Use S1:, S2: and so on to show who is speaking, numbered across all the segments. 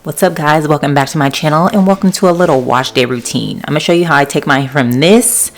S1: What's up guys, welcome back to my channel and welcome to a little wash day routine. I'm gonna show you how I take my hair from this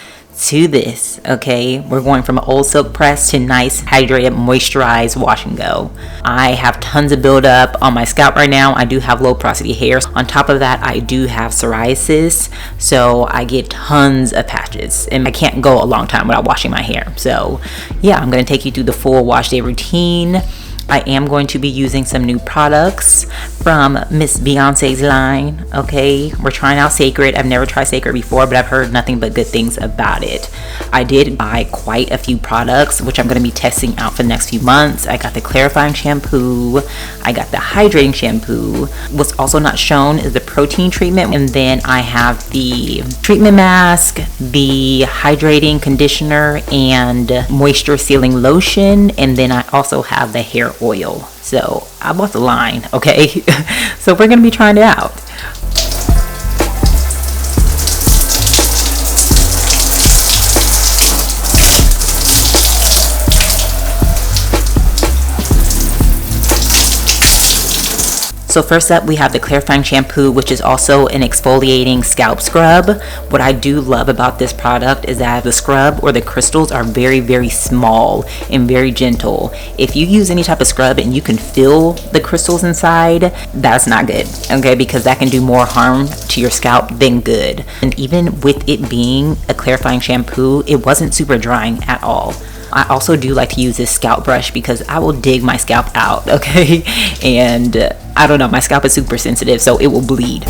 S1: to this. Okay, we're going from old silk press to nice hydrated moisturized wash and go. I have tons of buildup on my scalp right now. I do have low porosity hair. On top of that, I do have psoriasis, so I get tons of patches and I can't go a long time without washing my hair. So yeah, I'm gonna take you through the full wash day routine. I am going to be using some new products from Miss Beyonce's line. Okay, we're trying out Cecred. I've never tried Cecred before, but I've heard nothing but good things about it. I did buy quite a few products, which I'm going to be testing out for the next few months. I got the clarifying shampoo. I got the hydrating shampoo. What's also not shown is the protein treatment. And then I have the treatment mask, the hydrating conditioner, and moisture sealing lotion. And then I also have the hair oil. So I bought the line, okay? So we're gonna be trying it out. So first up, we have the clarifying shampoo, which is also an exfoliating scalp scrub. What I do love about this product is that the scrub or the crystals are very, very small and very gentle. If you use any type of scrub and you can feel the crystals inside, that's not good, okay? Because that can do more harm to your scalp than good. And even with it being a clarifying shampoo, it wasn't super drying at all. I also do like to use this scalp brush because I will dig my scalp out, okay? And I don't know, my scalp is super sensitive, so it will bleed.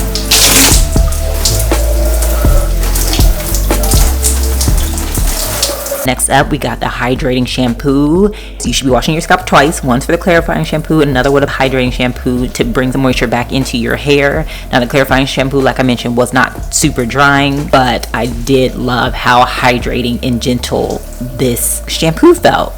S1: Next up, we got the hydrating shampoo. So you should be washing your scalp twice, once for the clarifying shampoo, another with a hydrating shampoo to bring the moisture back into your hair. Now the clarifying shampoo, like I mentioned, was not super drying, but I did love how hydrating and gentle this shampoo felt.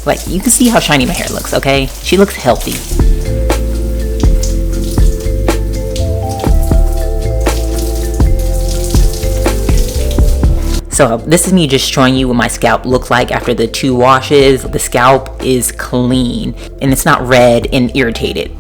S1: Like, you can see how shiny my hair looks, okay? She looks healthy. So this is me just showing you what my scalp looked like after the 2 washes. The scalp is clean and it's not red and irritated.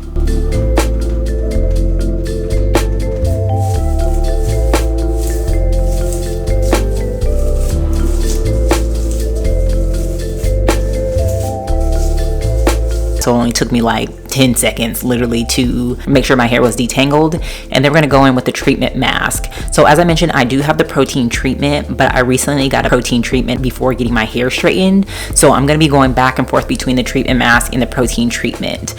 S1: So it only took me like 10 seconds literally to make sure my hair was detangled. And then we're gonna go in with the treatment mask. So as I mentioned, I do have the protein treatment, but I recently got a protein treatment before getting my hair straightened. So I'm gonna be going back and forth between the treatment mask and the protein treatment.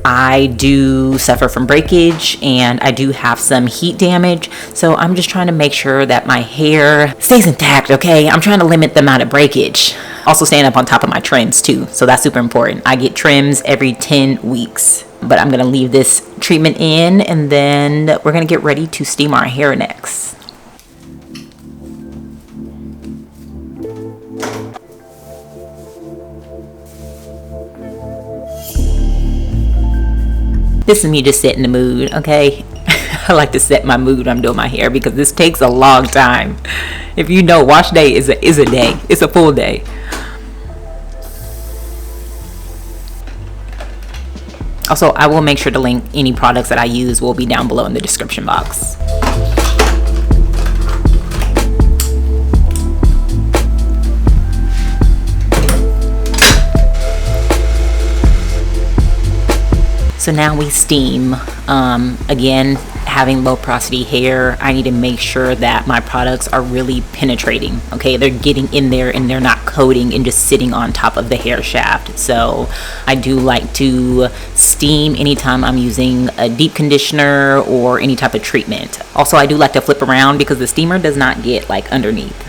S1: I do suffer from breakage and I do have some heat damage. So I'm just trying to make sure that my hair stays intact, okay? I'm trying to limit the amount of breakage. Also staying up on top of my trims too, so that's super important. I get trims every 10 weeks, but I'm gonna leave this treatment in and then we're gonna get ready to steam our hair next. This is me just setting the mood, okay? I like to set my mood when I'm doing my hair because this takes a long time. If you know, wash day is a day. It's a full day. Also, I will make sure to link any products that I use will be down below in the description box. So now we steam. Again, having low porosity hair, I need to make sure that my products are really penetrating, okay? They're getting in there and they're not coating and just sitting on top of the hair shaft. So I do like to steam anytime I'm using a deep conditioner or any type of treatment. Also, I do like to flip around because the steamer does not get like underneath.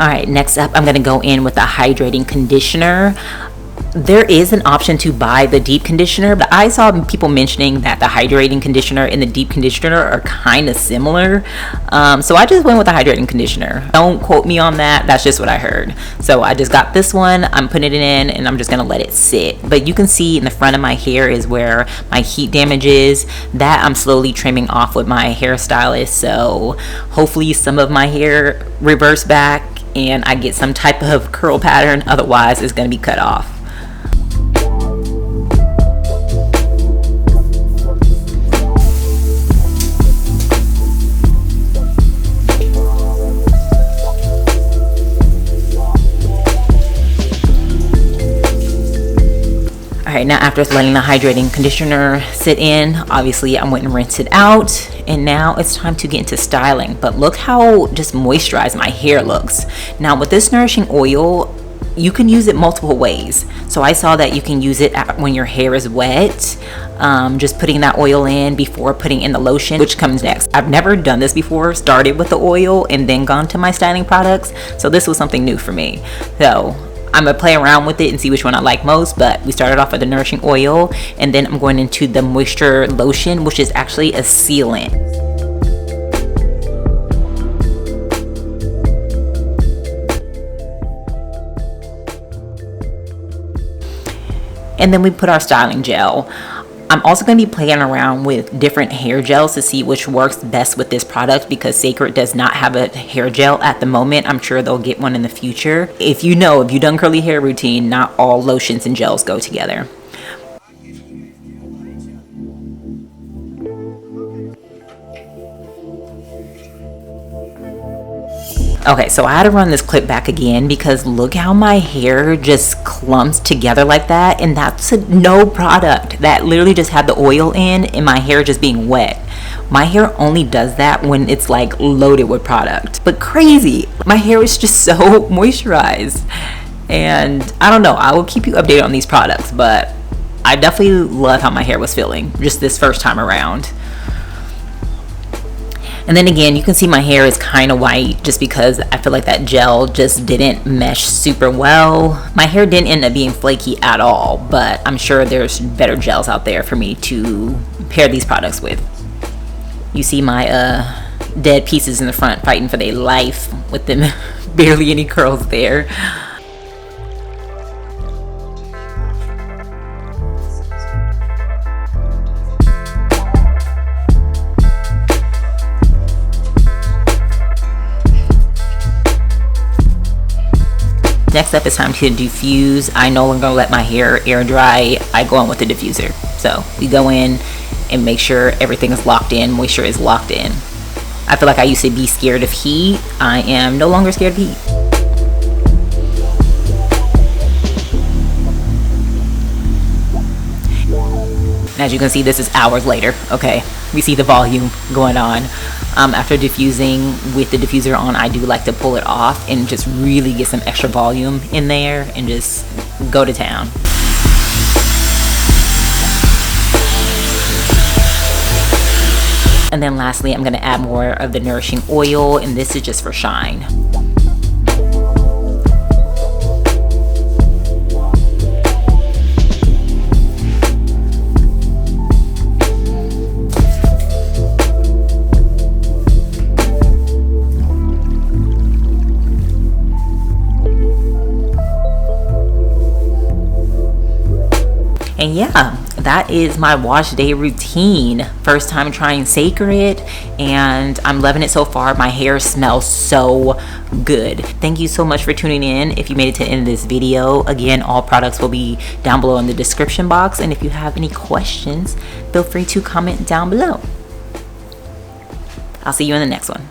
S1: All right, next up, I'm gonna go in with a hydrating conditioner. There is an option to buy the deep conditioner, but I saw people mentioning that the hydrating conditioner and the deep conditioner are kind of similar. So I just went with the hydrating conditioner. Don't quote me on that. That's just what I heard. So I just got this one. I'm putting it in and I'm just going to let it sit. But you can see in the front of my hair is where my heat damage is. That I'm slowly trimming off with my hairstylist. So hopefully some of my hair reverse back and I get some type of curl pattern. Otherwise, it's going to be cut off. Alright, now after letting the hydrating conditioner sit in, obviously I went and rinsed it out, and now it's time to get into styling. But look how just moisturized my hair looks. Now with this nourishing oil, you can use it multiple ways. So I saw that you can use it when your hair is wet, just putting that oil in before putting in the lotion, which comes next. I've never done this before, started with the oil and then gone to my styling products. So this was something new for me. So I'm gonna play around with it and see which one I like most, but we started off with the nourishing oil and then I'm going into the moisture lotion, which is actually a sealant. And then we put our styling gel. I'm also going to be playing around with different hair gels to see which works best with this product, because Cecred does not have a hair gel at the moment. I'm sure they'll get one in the future. If you've done curly hair routine, not all lotions and gels go together. Okay, so I had to run this clip back again because look how my hair just clumps together like that, and that's no product. That literally just had the oil in and my hair just being wet. My hair only does that when it's like loaded with product. But crazy, my hair is just so moisturized. And I don't know, I will keep you updated on these products, but I definitely love how my hair was feeling just this first time around. And then again, you can see my hair is kind of white just because I feel like that gel just didn't mesh super well. My hair didn't end up being flaky at all, but I'm sure there's better gels out there for me to pair these products with. You see my dead pieces in the front fighting for their life with them barely any curls there. Next up, it's time to diffuse. I no longer let my hair air dry. I go in with the diffuser. So we go in and make sure everything is locked in, moisture is locked in. I feel like I used to be scared of heat. I am no longer scared of heat. And as you can see, this is hours later. Okay, we see the volume going on. After diffusing with the diffuser on, I do like to pull it off and just really get some extra volume in there and just go to town. And then lastly, I'm going to add more of the nourishing oil, and this is just for shine. And yeah, that is my wash day routine. First time trying Cecred, and I'm loving it so far. My hair smells so good. Thank you so much for tuning in. If you made it to the end of this video, again, all products will be down below in the description box. And if you have any questions, feel free to comment down below. I'll see you in the next one.